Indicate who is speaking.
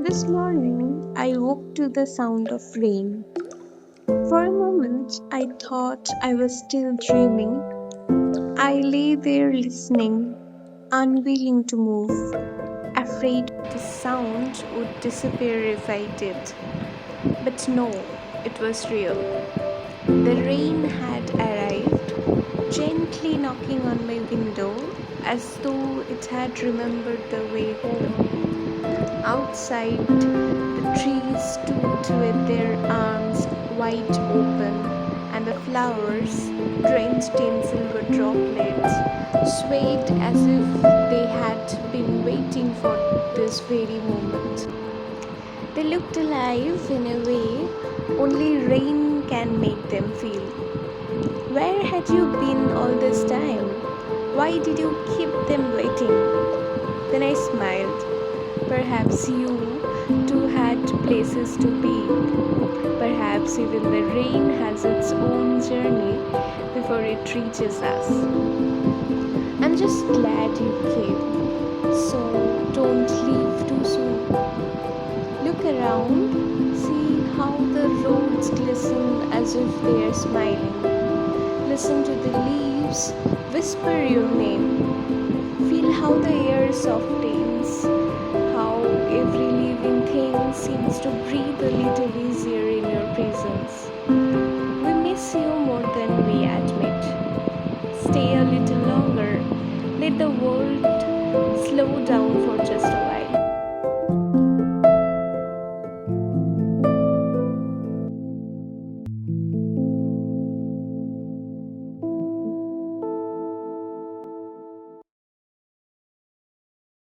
Speaker 1: This morning, I woke to the sound of rain. For a moment, I thought I was still dreaming. I lay there listening, unwilling to move, afraid the sound would disappear if I did. But no, it was real. The rain had arrived, gently knocking on my window as though it had remembered the way home. Outside, the trees stood with their arms wide open, and the flowers, drenched in silver droplets, swayed as if they had been waiting for this very moment. They looked alive in a way only rain can make them feel. Where had you been all this time? Why did you keep them waiting? Then I smiled. Perhaps you too had places to be. Perhaps even the rain has its own journey before it reaches us. I'm just glad you came. So don't leave too soon. Look around, see how the roads glisten as if they are smiling. Listen to the leaves whisper your name. Feel how the air softens, how every living thing seems to breathe a little easier in your presence. We miss you more than we admit. Stay a little longer. Let the world slow down for just a while.